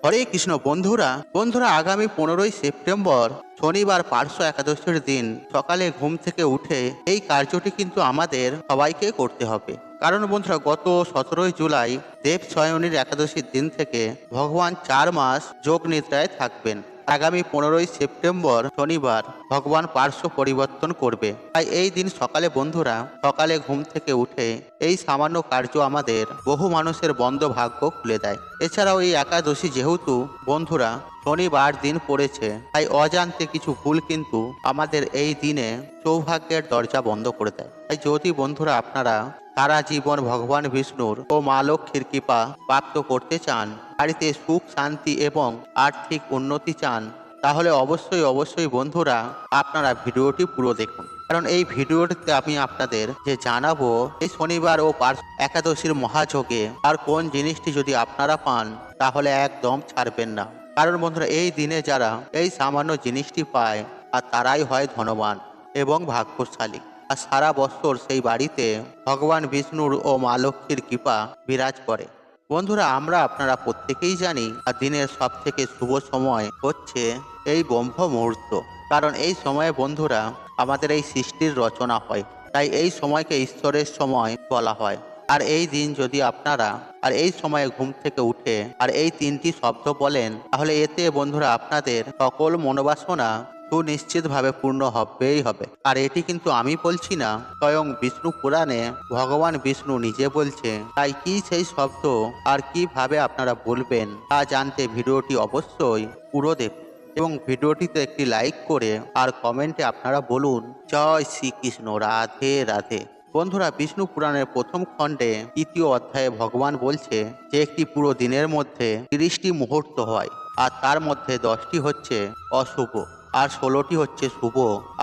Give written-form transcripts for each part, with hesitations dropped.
হরে কৃষ্ণ বন্ধুরা বন্ধুরা আগামী 15ই সেপ্টেম্বর শনিবার পার্শ্ব একাদশীর দিন সকালে ঘুম থেকে উঠে এই কার্যটি কিন্তু আমাদের সবাইকে করতে হবে। কারণ বন্ধুরা গত 17ই জুলাই দেব শয়নীর একাদশীর দিন থেকে ভগবান 4 মাস যোগ নিদ্রায় থাকবেন। আগামী 15ই সেপ্টেম্বর শনিবার ভগবান পার্শ্ব পরিবর্তন করবে। তাই এই দিন সকালে বন্ধুরা সকালে ঘুম থেকে উঠে এই সামান্য কার্য আমাদের বহু মানুষের বন্ধ ভাগ্য খুলে দেয়। এছাড়াও এই একাদশী যেহেতু বন্ধুরা শনিবার দিন পড়েছে, তাই অজান্তে কিছু ভুল কিন্তু আমাদের এই দিনে সৌভাগ্যের দরজা বন্ধ করে দেয়। তাই যদি বন্ধুরা আপনারা সারা জীবন ভগবান বিষ্ণুর ও মা লক্ষ্মীর কৃপা প্রাপ্ত করতে চান, বাড়িতে সুখ শান্তি এবং আর্থিক উন্নতি চান, তাহলে অবশ্যই বন্ধুরা আপনারা ভিডিওটি পুরো দেখুন। কারণ এই ভিডিওটিতে আমি আপনাদের যে জানাবো এই শনিবার ও একাদশীর মহাযোগে আর কোন জিনিসটি যদি আপনারা পান তাহলে একদম ছাড়বেন না। কারণ বন্ধুরা এই দিনে যারা এই সামান্য জিনিসটি পায় আর তারাই হয় ধনবান এবং ভাগ্যশালী। আর সারা বছর সেই বাড়িতে ভগবান বিষ্ণুর ও মা লক্ষ্মীর কৃপা বিরাজ করে। বন্ধুরা আমরা আপনারা প্রত্যেকেই জানি আর দিনের সব থেকে শুভ সময় হচ্ছে এই ব্রহ্ম মুহূর্ত। কারণ এই সময়ে বন্ধুরা আমাদের এই সৃষ্টির রচনা হয়, তাই এই সময়কে ঈশ্বরের সময় বলা হয়। আর এই দিন যদি আপনারা আর এই সময়ে ঘুম থেকে উঠে আর এই 3টি শব্দ বলেন, তাহলে এতে বন্ধুরা আপনাদের সকল মনোবাসনা সুনিশ্চিতভাবে পূর্ণ হবেই হবে। আর এটি কিন্তু আমি বলছি না, স্বয়ং বিষ্ণু পুরাণে ভগবান বিষ্ণু নিজে বলছে। তাই কি সেই শব্দ আর কিভাবে আপনারা বলবেন তা জানতে ভিডিওটি অবশ্যই পুরো দেখুন এবং ভিডিওটিতে একটি লাইক করে আর কমেন্টে আপনারা বলুন জয় শ্রীকৃষ্ণ, রাধে রাধে। বন্ধুরা বিষ্ণু পুরাণের প্রথম খণ্ডে 3য় অধ্যায়ে ভগবান বলছে যে একটি পুরো দিনের মধ্যে 30টি মুহূর্ত হয়, আর তার মধ্যে 10টি হচ্ছে অশুভ আর 16টি হচ্ছে শুভ,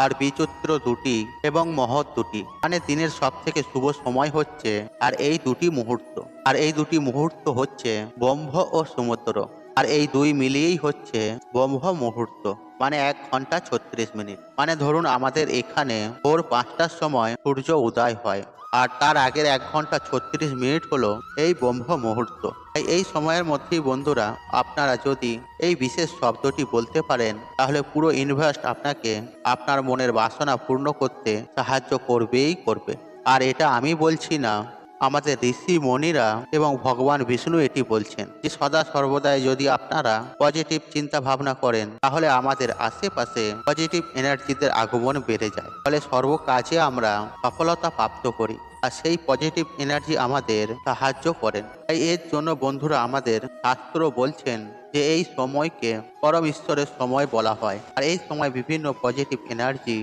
আর বিচিত্র 2টি এবং মহৎ 2টি। মানে দিনের সব থেকে শুভ সময় হচ্ছে আর এই 2টি মুহূর্ত। আর এই 2টি মুহূর্ত হচ্ছে ব্রহ্ম ও সমুদ্র। আর এই 2 মিলিয়েই হচ্ছে ব্রহ্ম মুহূর্ত, মানে 1 ঘন্টা 36 মিনিট। মানে ধরুন আমাদের এখানে ভোর 5টার সময় সূর্য উদয় হয়, আর তার আগের 1 ঘন্টা 36 মিনিট হলো এই ব্রহ্ম মুহূর্ত। তাই এই সময়ের মধ্যেই বন্ধুরা আপনারা যদি এই বিশেষ শব্দটি বলতে পারেন, তাহলে পুরো ইউনিভার্স আপনাকে আপনার মনের বাসনা পূর্ণ করতে সাহায্য করবেই করবে। আর এটা আমি বলছি না, আমাদের ঋষি মণিরা এবং ভগবান বিষ্ণু এটি বলছেন যে সদা সর্বদাই যদি আপনারা পজিটিভ চিন্তা ভাবনা করেন, তাহলে আমাদের আশেপাশে পজিটিভ এনার্জিদের আগমন বেড়ে যায়, ফলে সর্ব কাজে আমরা সফলতা প্রাপ্ত করি। আর সেই পজিটিভ এনার্জি আমাদের সাহায্য করেন। তাই এর জন্য বন্ধুরা আমাদের শাস্ত্র বলছেন যে এই সময়কে পরম ঈশ্বরের সময় বলা হয়। আর এই সময় বিভিন্ন পজিটিভ এনার্জি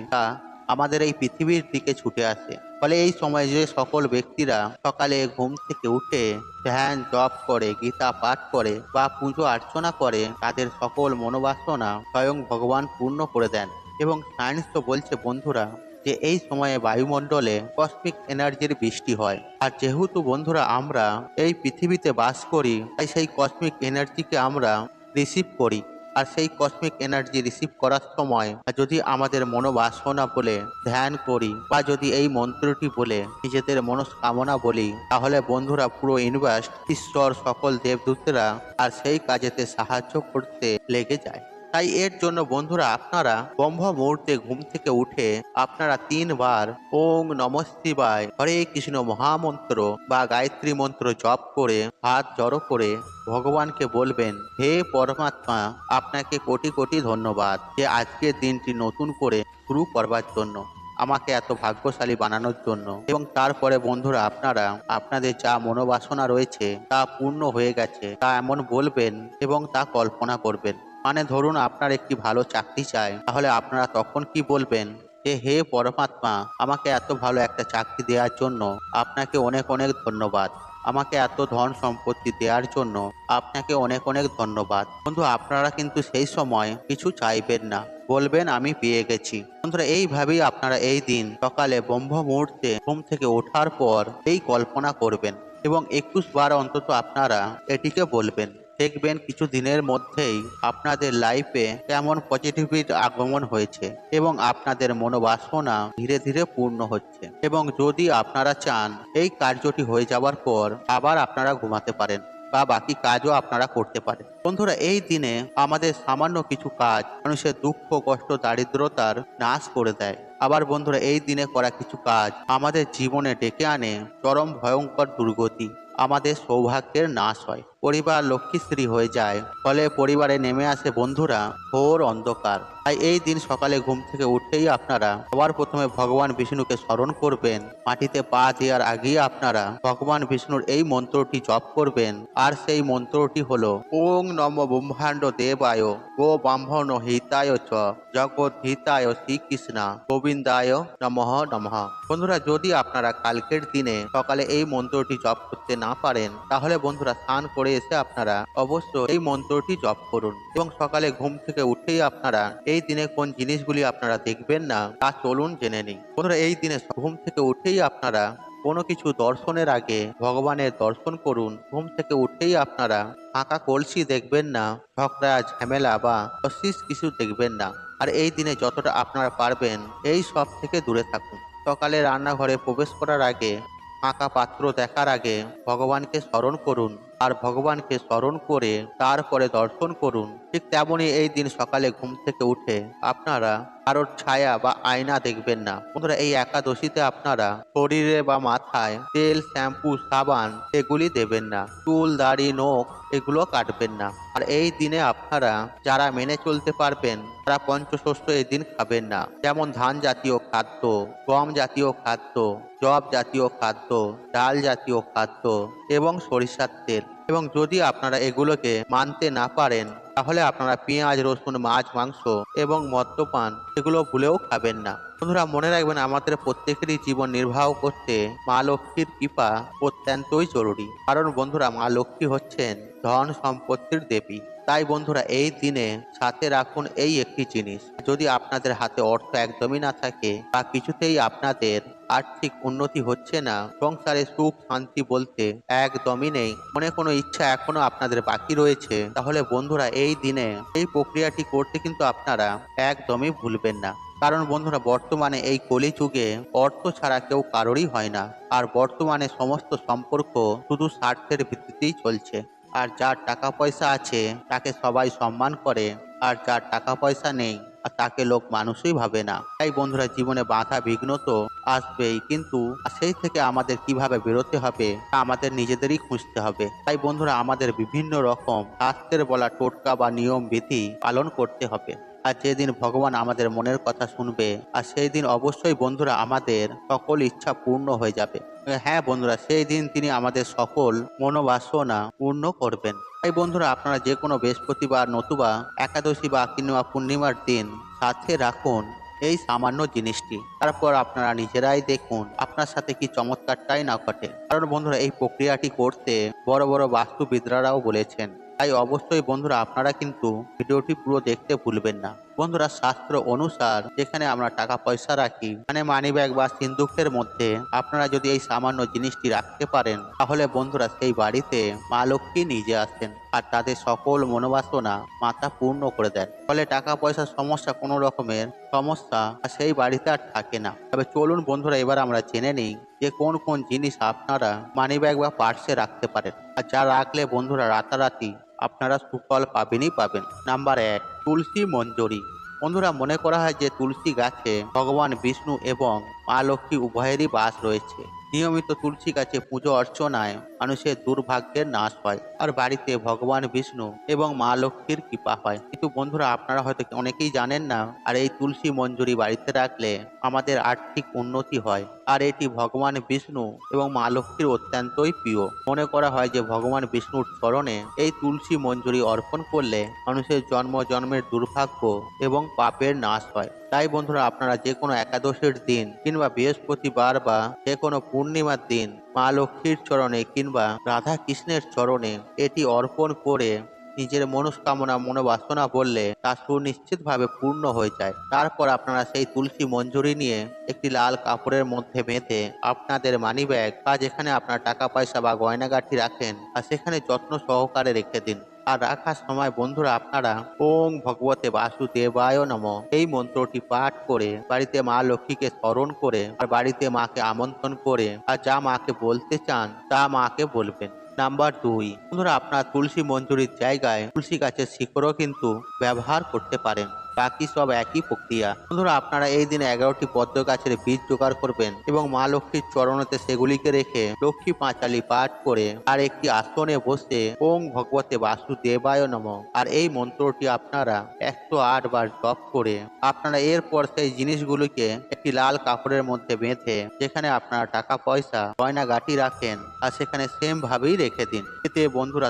আমাদের এই পৃথিবীর দিকে ছুটে আসে। ফলে এই সময় যে সকল ব্যক্তিরা সকালে ঘুম থেকে উঠে ধ্যান জপ করে, গীতা পাঠ করে বা পুজো অর্চনা করে, তাদের সকল মনোবাসনা স্বয়ং ভগবান পূর্ণ করে দেন। এবং সায়েন্স তো বলছে বন্ধুরা যে এই সময়ে বায়ুমণ্ডলে কসমিক এনার্জির বৃষ্টি হয়। আর যেহেতু বন্ধুরা আমরা এই পৃথিবীতে বাস করি, তাই সেই কসমিক এনার্জিকে আমরা রিসিভ করি। আর সেই কসমিক এনার্জি রিসিভ করার সময় যদি আমাদের মনোবাসনা বলে ধ্যান করি বা যদি এই মন্ত্রটি বলে নিজেদের মনস্কামনা বলি, তাহলে বন্ধুরা পুরো ইউনিভার্স, ঈশ্বর, সকল দেবদূতরা আর সেই কাজেতে সাহায্য করতে লেগে যায়। তাই এর জন্য বন্ধুরা আপনারা ব্রহ্ম মুহূর্তে ঘুম থেকে উঠে আপনারা 3 বার ওং নমঃ শিবায় হরে কৃষ্ণ মহামন্ত্র বা গায়ত্রী মন্ত্র জপ করে হাত জড়ো করে ভগবানকে বলবেন, হে পরমাত্মা, আপনাকে কোটি কোটি ধন্যবাদ যে আজকের দিনটি নতুন করে শুরু করবার জন্য, আমাকে এত ভাগ্যশালী বানানোর জন্য। এবং তারপরে বন্ধুরা আপনারা আপনাদের যা মনোবাসনা রয়েছে তা পূর্ণ হয়ে গেছে তা এমন বলবেন এবং তা কল্পনা করবেন। মানে ধরুন আপনার একটি ভালো চাকরি চাই, তাহলে আপনারা তখন কি বলবেন যে হে পরমাত্মা, আমাকে এত ভালো একটা চাকরি দেওয়ার জন্য আপনাকে অনেক অনেক ধন্যবাদ, আমাকে এত ধন সম্পত্তি দেওয়ার জন্য আপনাকে অনেক অনেক ধন্যবাদ। বন্ধু আপনারা কিন্তু সেই সময় কিছু চাইবেন না, বলবেন আমি পেয়ে গেছি। বন্ধুরা এইভাবেই আপনারা এই দিন সকালে ব্রহ্ম মুহূর্তে ঘুম থেকে ওঠার পর এই কল্পনা করবেন এবং 21 বার অন্তত আপনারা এটিকে বলবেন। দেখবেন কিছু দিনের মধ্যেই আপনাদের লাইফে কেমন পজিটিভিটির আগমন হয়েছে এবং আপনাদের মনোবাসনা ধীরে ধীরে পূর্ণ হচ্ছে। এবং যদি আপনারা চান এই কার্যটি হয়ে যাওয়ার পর আবার আপনারা ঘুমাতে পারেন। বা বাকি কাজও আপনারা করতে পারেন। বন্ধুরা, এই দিনে আমাদের সামান্য কিছু কাজ মানুষের দুঃখ, কষ্ট, দারিদ্রতার নাশ করে দেয়। আবার বন্ধুরা, এই দিনে করা কিছু কাজ আমাদের জীবনে ডেকে আনে চরম ভয়ঙ্কর দুর্গতি। আমাদের সৌভাগ্যের নাশ হয়, পরিবার লক্ষ্মীশ্রী হয়ে যায়, ফলে পরিবারে নেমে আসে বন্ধুরা ঘোর অন্ধকার। তাই এই দিন সকালে ঘুম থেকে উঠেই আপনারা সবার প্রথমে ভগবান বিষ্ণুকে স্মরণ করবেন। মাটিতে পা দেওয়ার আগেই আপনারা ভগবান বিষ্ণুর এই মন্ত্রটি জপ করবেন। আর সেই মন্ত্রটি হলো ওং নম ব্রহ্মাণ্ড দেবায় গো ব্রাহ্মণ হিতায় চ জগৎ হিতায় শ্রীকৃষ্ণ গোবিন্দায় নমঃ নমঃ। বন্ধুরা, যদি আপনারা কালকের দিনে সকালে এই মন্ত্রটি জপ করতে না পারেন, তাহলে বন্ধুরা স্নান করে এসে আপনারা অবশ্যই এই মন্ত্রটি জপ করুন। এবং সকালে ঘুম থেকে উঠেই আপনারা এই দিনে কোন জিনিসগুলি আপনারা দেখবেন না তা চলুন জেনে নিই। বন্ধুরা, এই দিনে ঘুম থেকে উঠেই আপনারা কোনো কিছু দর্শনের আগে ভগবানের দর্শন করুন। ঘুম থেকে উঠেই আপনারা ফাঁকা কলসি দেখবেন না, ঝগড়া ঝামেলা বা অশিস কিছু দেখবেন না। আর এই দিনে যতটা আপনারা পারবেন এই সব থেকে দূরে থাকুন। সকালে রান্নাঘরে প্রবেশ করার আগে, ফাঁকা পাত্র দেখার আগে ভগবানকে স্মরণ করুন। আর ভগবানকে স্মরণ করে তারপরে দর্শন করুন। ঠিক তেমনই এই দিন সকালে ঘুম থেকে উঠে আপনারা কারোর ছায়া বা আয়না দেখবেন না। বন্ধুরা, এই একাদশীতে আপনারা শরীরে বা মাথায় তেল, শ্যাম্পু, সাবান এগুলি দেবেন না। চুল, দাড়ি, নখ এগুলো কাটবেন না। আর এই দিনে আপনারা যারা মেনে চলতে পারবেন তারা পঞ্চশস্য এই দিন খাবেন না। যেমন ধান জাতীয় খাদ্য, গম জাতীয় খাদ্য, জব জাতীয় খাদ্য, ডাল জাতীয় খাদ্য এবং সরিষার তেল। এবং যদি আপনারা এগুলোকে মানতে না পারেন, তাহলে আপনারা পেঁয়াজ, রসুন, মাছ, মাংস এবং মদ্যপান এগুলো ভুলেও খাবেন না। বন্ধুরা, মনে রাখবেন আমাদের প্রত্যেকেরই জীবন নির্বাহ করতে মা লক্ষ্মীর কৃপা অত্যন্তই জরুরি। কারণ বন্ধুরা, মা লক্ষ্মী হচ্ছেন ধন সম্পত্তির দেবী। তাই বন্ধুরা, এই দিনে সাথে রাখুন এই একটি জিনিস। যদি আপনাদের হাতে অর্থ একদমই না থাকে বা কিছুতেই আপনাদের আর্থিক উন্নতি হচ্ছে না, সংসারে সুখ শান্তি বলতে একদমই নেই, মনে কোনো ইচ্ছা এখনো আপনাদের বাকি রয়েছে, তাহলে বন্ধুরা এই দিনে এই প্রক্রিয়াটি করতে কিন্তু আপনারা একদমই ভুলবেন না। কারণ বন্ধুরা, বর্তমানে এই কলিযুগে অর্থ ছাড়া কেউ কারোরই হয় না। আর বর্তমানে সমস্ত সম্পর্ক শুধু স্বার্থের ভিত্তিতেই চলছে। আর যার টাকা পয়সা আছে তাকে সবাই সম্মান করে, আর যার টাকা পয়সা নেই আর তাকে লোক মানুষই ভাবে না। তাই বন্ধুরা, জীবনে বাধা বিঘ্ন তো আসবেই, কিন্তু সেই থেকে আমাদের কিভাবে বেরোতে হবে তা আমাদের নিজেদেরই খুঁজতে হবে। তাই বন্ধুরা, আমাদের বিভিন্ন রকম শাস্ত্রের বলা টোটকা বা নিয়ম বিধি পালন করতে হবে। আর যেদিন ভগবান আমাদের মনের কথা শুনবে, আর সেই দিন অবশ্যই বন্ধুরা আমাদের সকল ইচ্ছা পূর্ণ হয়ে যাবে। হ্যাঁ বন্ধুরা, সেই দিন তিনি আমাদের সকল মনোবাসনা পূর্ণ করবেন। তাই বন্ধুরা, আপনারা যে কোনো বৃহস্পতিবার নতুবা একাদশী বা কিংবা পূর্ণিমার দিন সাথে রাখুন এই সামান্য জিনিসটি। তারপর আপনারা নিজেরাই দেখুন আপনার সাথে কি চমৎকারটাই না ঘটে। কারণ বন্ধুরা, এই প্রক্রিয়াটি করতে বড় বড় বাস্তুবিদরাও বলেছেন। তাই অবশ্যই বন্ধুরা আপনারা কিন্তু ভিডিওটি পুরো দেখতে ভুলবেন না। বন্ধুরা, শাস্ত্র অনুসার যেখানে আমরা টাকা পয়সা রাখি, মানে মানি ব্যাগ বা সিন্ধুকের মধ্যে আপনারা যদি এই সামান্য জিনিসটি রাখতে পারেন, তাহলে বন্ধুরা সেই বাড়িতে মা লক্ষ্মী নিজে আসেন আর তাদের সকল মনোবাসনা মাতা পূর্ণ করে দেন। ফলে টাকা পয়সার সমস্যা, কোনো রকমের সমস্যা সেই বাড়িতে আর থাকে না। তবে চলুন বন্ধুরা, এবার আমরা জেনে নিই যে কোন কোন জিনিস আপনারা মানি ব্যাগ বা পার্সে রাখতে পারেন, আর যা রাখলে বন্ধুরা রাতারাতি আপনারা সুফল পাবেনই পাবেন। নাম্বার 1, তুলসী মঞ্জরি। বন্ধুরা, মনে করা হয় যে তুলসী গাছে ভগবান বিষ্ণু এবং মা লক্ষ্মী উভয়েরই বাস রয়েছে। নিয়মিত তুলসী গাছে পুজো অর্চনায় মানুষের দুর্ভাগ্যের নাশ হয় আর বাড়িতে ভগবান বিষ্ণু এবং মা লক্ষ্মীর কৃপা হয়। কিন্তু বন্ধুরা, আপনারা হয়তো অনেকেই জানেন না, আর এই তুলসী মঞ্জুরি বাড়িতে রাখলে আমাদের আর্থিক উন্নতি হয়। আর এটি ভগবান বিষ্ণু এবং মা লক্ষ্মীর অত্যন্তই প্রিয়। মনে করা হয় যে ভগবান বিষ্ণুর চরণে এই তুলসী মঞ্জুরি অর্পণ করলে মানুষের জন্ম জন্মের দুর্ভাগ্য এবং পাপের নাশ হয়। তাই বন্ধুরা, আপনারা যে কোনো একাদশীর দিন কিংবা বৃহস্পতিবার বা যে কোনো পূর্ণিমার দিন মা লক্ষ্মীর চরণে কিংবা রাধা কৃষ্ণের চরণে এটি অর্পণ করে নিজের মনস্কামনা মনোবাসনা বললে তা সুনিশ্চিতভাবে পূর্ণ হয়ে যায়। তারপর আপনারা সেই তুলসী মঞ্জুরি নিয়ে একটি লাল কাপড়ের মধ্যে বেঁধে আপনাদের মানি ব্যাগ বা যেখানে আপনার টাকা পয়সা বা গয়নাগাঠি রাখেন আর সেখানে যত্ন সহকারে রেখে দিন। আর রাখার সময় বন্ধুরা আপনারা ওং ভগবতে বাসুদেবায় নমঃ এই মন্ত্রটি পাঠ করে বাড়িতে মা লক্ষ্মীকে স্মরণ করে আর বাড়িতে মাকে আমন্ত্রণ করে আর যা মাকে বলতে চান তা মাকে বলবেন। নাম্বার 2, বন্ধুরা আপনার তুলসী মঞ্জুরির জায়গায় তুলসী গাছের শিকড়ও কিন্তু ব্যবহার করতে পারেন। বাকি সব একই প্রক্রিয়া। বন্ধুরা আপনারা এই দিনে 11টি পদ্ম গাছের বীজ জোগাড় করবেন এবং মা লক্ষ্মীর চরণেতে সেগুলিকে রেখে লক্ষ্মী পাঁচালী পাঠ করে আর একটি আসনে বসে ওং ভগবতে বাসুদেবায় নমঃ আর এই মন্ত্রটি আপনারা 108 বার জপ করে আপনারা এরপর সেই জিনিসগুলিকে একটি লাল কাপড়ের মধ্যে বেঁধে যেখানে আপনারা টাকা পয়সা গয়নাগাটি রাখেন আর সেখানে সেম ভাবেই রেখে দিন। এতে বন্ধুরা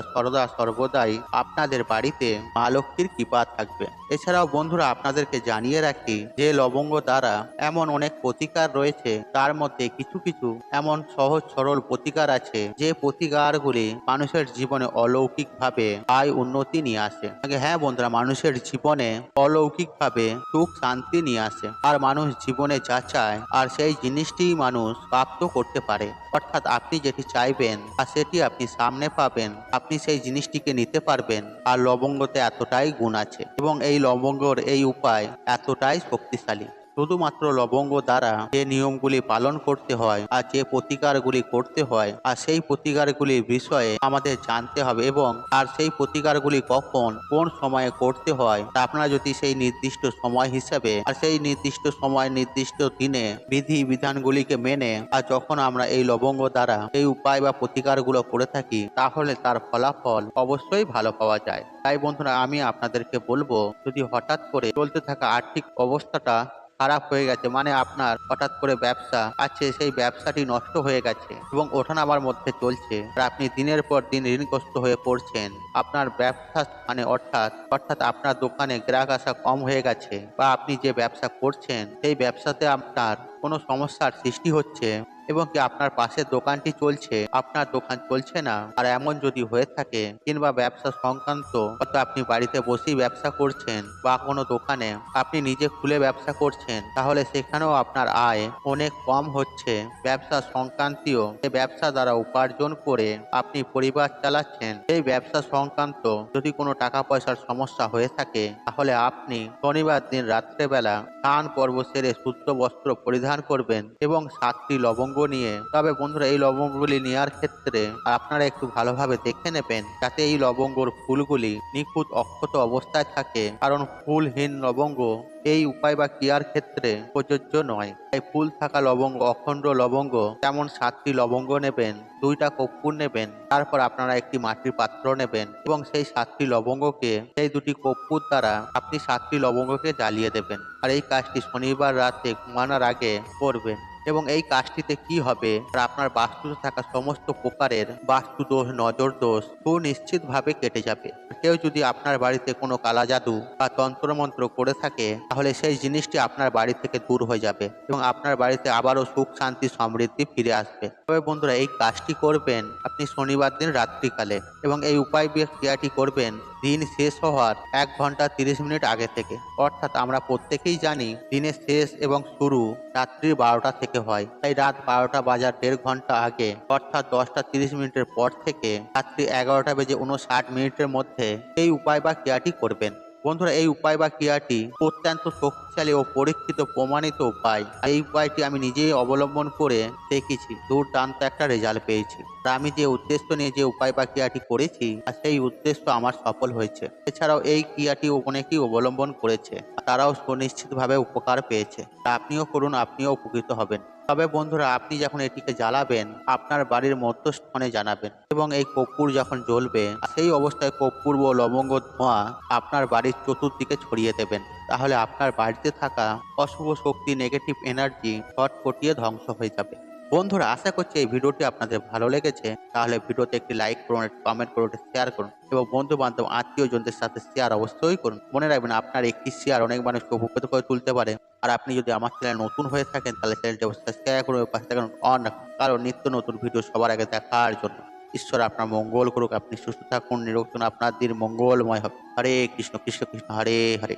সর্বদাই আপনাদের বাড়িতে মা লক্ষ্মীর কৃপা থাকবে। এছাড়াও বন্ধুরা আপনাদেরকে জানিয়ে রাখি যে লবঙ্গ দ্বারা এমন অনেক প্রতিকার রয়েছে, তার মধ্যে কিছু কিছু এমন সহজ সরল প্রতিকার আছে যে প্রতিকারগুলি মানুষের জীবনে অলৌকিক ভাবে আয় উন্নতি নিয়ে আসে। হ্যাঁ বন্ধুরা, মানুষের জীবনে অলৌকিক ভাবে সুখ শান্তি নিয়ে আসে আর মানুষ জীবনে যা চায় আর সেই জিনিসটি মানুষ প্রাপ্ত করতে পারে। অর্থাৎ আপনি যেটি চাইবেন আর সেটি আপনি সামনে পাবেন, আপনি সেই জিনিসটিকে নিতে পারবেন। আর লবঙ্গতে এতটাই গুণ আছে এবং এই লবঙ্গর এই উপায় এতটাই শক্তিশালী। শুধুমাত্র লবঙ্গ দ্বারা যে নিয়মগুলি পালন করতে হয় আর যে প্রতিকারগুলি করতে হয় আর সেই প্রতিকারগুলির বিষয়ে আমাদের জানতে হবে এবং আর সেই প্রতিকারগুলি কখন কোন সময়ে করতে হয় তা আপনারা যদি সেই নির্দিষ্ট সময় হিসাবে আর সেই নির্দিষ্ট সময় নির্দিষ্ট দিনে বিধি বিধানগুলিকে মেনে আর যখন আমরা এই লবঙ্গ দ্বারা এই উপায় বা প্রতিকারগুলো করে থাকি তাহলে তার ফলাফল অবশ্যই ভালো পাওয়া যায়। তাই বন্ধুরা আমি আপনাদেরকে বলবো, যদি হঠাৎ করে চলতে থাকা আর্থিক অবস্থাটা খারাপ হয়ে গেছে, মানে আপনার হঠাৎ করে ব্যবসা আছে সেই ব্যবসাটি নষ্ট হয়ে গেছে এবং ওঠানামার মধ্যে চলছে আর আপনি দিনের পর দিন ঋণগ্রস্ত হয়ে পড়ছেন, আপনার ব্যবসা মানে অর্থাৎ আপনার দোকানে গ্রাহক আসা কম হয়ে গেছে বা আপনি যে ব্যবসা করছেন সেই ব্যবসাতে আপনার কোনো সমস্যার সৃষ্টি হচ্ছে এবং কি আপনার পাশের দোকানটি চলছে আপনার দোকান চলছে না, আর এমন যদি হয়ে থাকে কিংবা ব্যবসা সংক্রান্ত হয়তো আপনি বাড়িতে বসেই ব্যবসা করছেন বা কোনো দোকানে আপনি নিজে খুলে ব্যবসা করছেন, তাহলে সেখানেও আপনার আয় অনেক কম হচ্ছে। ব্যবসা সংক্রান্তীয় এই ব্যবসা দ্বারা উপার্জন করে আপনি পরিবার চালাচ্ছেন, এই ব্যবসা সংক্রান্ত যদি কোনো টাকা পয়সার সমস্যা হয়ে থাকে তাহলে আপনি শনিবার দিন রাত্রেবেলা স্নান পর্ব সেরে শুদ্ধ বস্ত্র পরিধান করবেন এবং 7টি লবঙ্গ নিয়ে, তবে বন্ধুরা এই লবঙ্গগুলি নেওয়ার ক্ষেত্রে আপনারা একটু ভালোভাবে দেখে নেবেন যাতে এই লবঙ্গর ফুলগুলি নিখুঁত অক্ষত অবস্থায় থাকে, কারণ ফুলহীন লবঙ্গ এই উপায় বা ক্রিয়ার ক্ষেত্রে প্রযোজ্য নয়। তাই ফুল থাকা লবঙ্গ, অখণ্ড লবঙ্গ যেমন 7টি লবঙ্গ নেবেন, 2টা কর্পূর নেবেন, তারপর আপনারা একটি মাটির পাত্র নেবেন এবং সেই 7টি লবঙ্গকে সেই 2টি কর্পূর দ্বারা আপনি 7টি লবঙ্গকে জ্বালিয়ে দেবেন আর এই কাজটি শনিবার রাতে ঘুমানোর আগে করবেন। এবং এই কাজটিতে কি হবে, আপনার বাস্তুতে থাকা সমস্ত প্রকারের বাস্তু দোষ, নজর দোষ সুনিশ্চিতভাবে কেটে যাবে। কেউ যদি আপনার বাড়িতে কোনো কালা জাদু বা তন্ত্রমন্ত্র করে থাকে তাহলে সেই জিনিসটি আপনার বাড়ি থেকে দূর হয়ে যাবে এবং আপনার বাড়িতে আবারও সুখ শান্তি সমৃদ্ধি ফিরে আসবে। তবে বন্ধুরা এই কাজটি করবেন আপনি শনিবার দিন রাত্রিকালে এবং এই উপায় ক্রিয়াটি করবেন দিন শেষ হওয়ার 1 ঘন্টা 30 মিনিট আগে থেকে। অর্থাৎ আমরা প্রত্যেকেই জানি দিনের শেষ এবং শুরু রাত্রি 12টা থেকে হয়, তাই রাত 12টা বাজার 1.5 ঘন্টা আগে অর্থাৎ 10টা 30 মিনিটের পর থেকে রাত্রি 11টা বেজে 59 মিনিটের মধ্যে এই উপায় বা ক্রিয়াটি করবেন। বন্ধুরা এই উপায় বা ক্রিয়াটি অত্যন্ত শক্তিশালী ও পরীক্ষিত প্রমাণিত উপায়। এই উপায়টি আমি নিজেই অবলম্বন করে দেখেছি, দুর্দান্ত একটা রেজাল্ট পেয়েছি। আর আমি যে উদ্দেশ্য নিয়ে যে উপায় বা ক্রিয়াটি করেছি আর সেই উদ্দেশ্য আমার সফল হয়েছে। এছাড়াও এই ক্রিয়াটি অনেকেই অবলম্বন করেছে, তারাও সুনিশ্চিতভাবে উপকার পেয়েছে। আপনিও করুন, আপনিও উপকৃত হবেন। তবে বন্ধুরা আপনি যখন এটিকে জ্বালাবেন আপনার বাড়ির মধ্যস্থানে জানাবেন এবং এই কর্পূর যখন জ্বলবে সেই অবস্থায় কর্পূর ও লবঙ্গ ধোঁয়া আপনার বাড়ির চতুর্দিকে ছড়িয়ে দেবেন। তাহলে আপনার বাড়িতে থাকা অশুভ শক্তি, নেগেটিভ এনার্জি ছটফটিয়ে ধ্বংস হয়ে যাবে। বন্ধুরা আশা করছি এই ভিডিওটি আপনাদের ভালো লেগেছে, তাহলে ভিডিওতে একটি লাইক করুন, কমেন্ট করুন, শেয়ার করুন এবং বন্ধু বান্ধব আত্মীয় জনদের সাথে শেয়ার অবশ্যই করুন। মনে রাখবেন আপনার একটি শেয়ার অনেক মানুষকে উপকৃত করে তুলতে পারে। আর আপনি যদি আমার চ্যানেল নতুন হয়ে থাকেন তাহলে চ্যানেলটি অবশ্যই সাবস্ক্রাইব করুন, পাশে থাকুন অন রাখুন, কারণ নিত্য নতুন ভিডিও সবার আগে দেখার জন্য। ঈশ্বর আপনার মঙ্গল করুক, আপনি সুস্থ থাকুন, নিরোগ থাকুন, আপনার দিন মঙ্গলময় হবে। হরে কৃষ্ণ কৃষ্ণ কৃষ্ণ হরে হরে।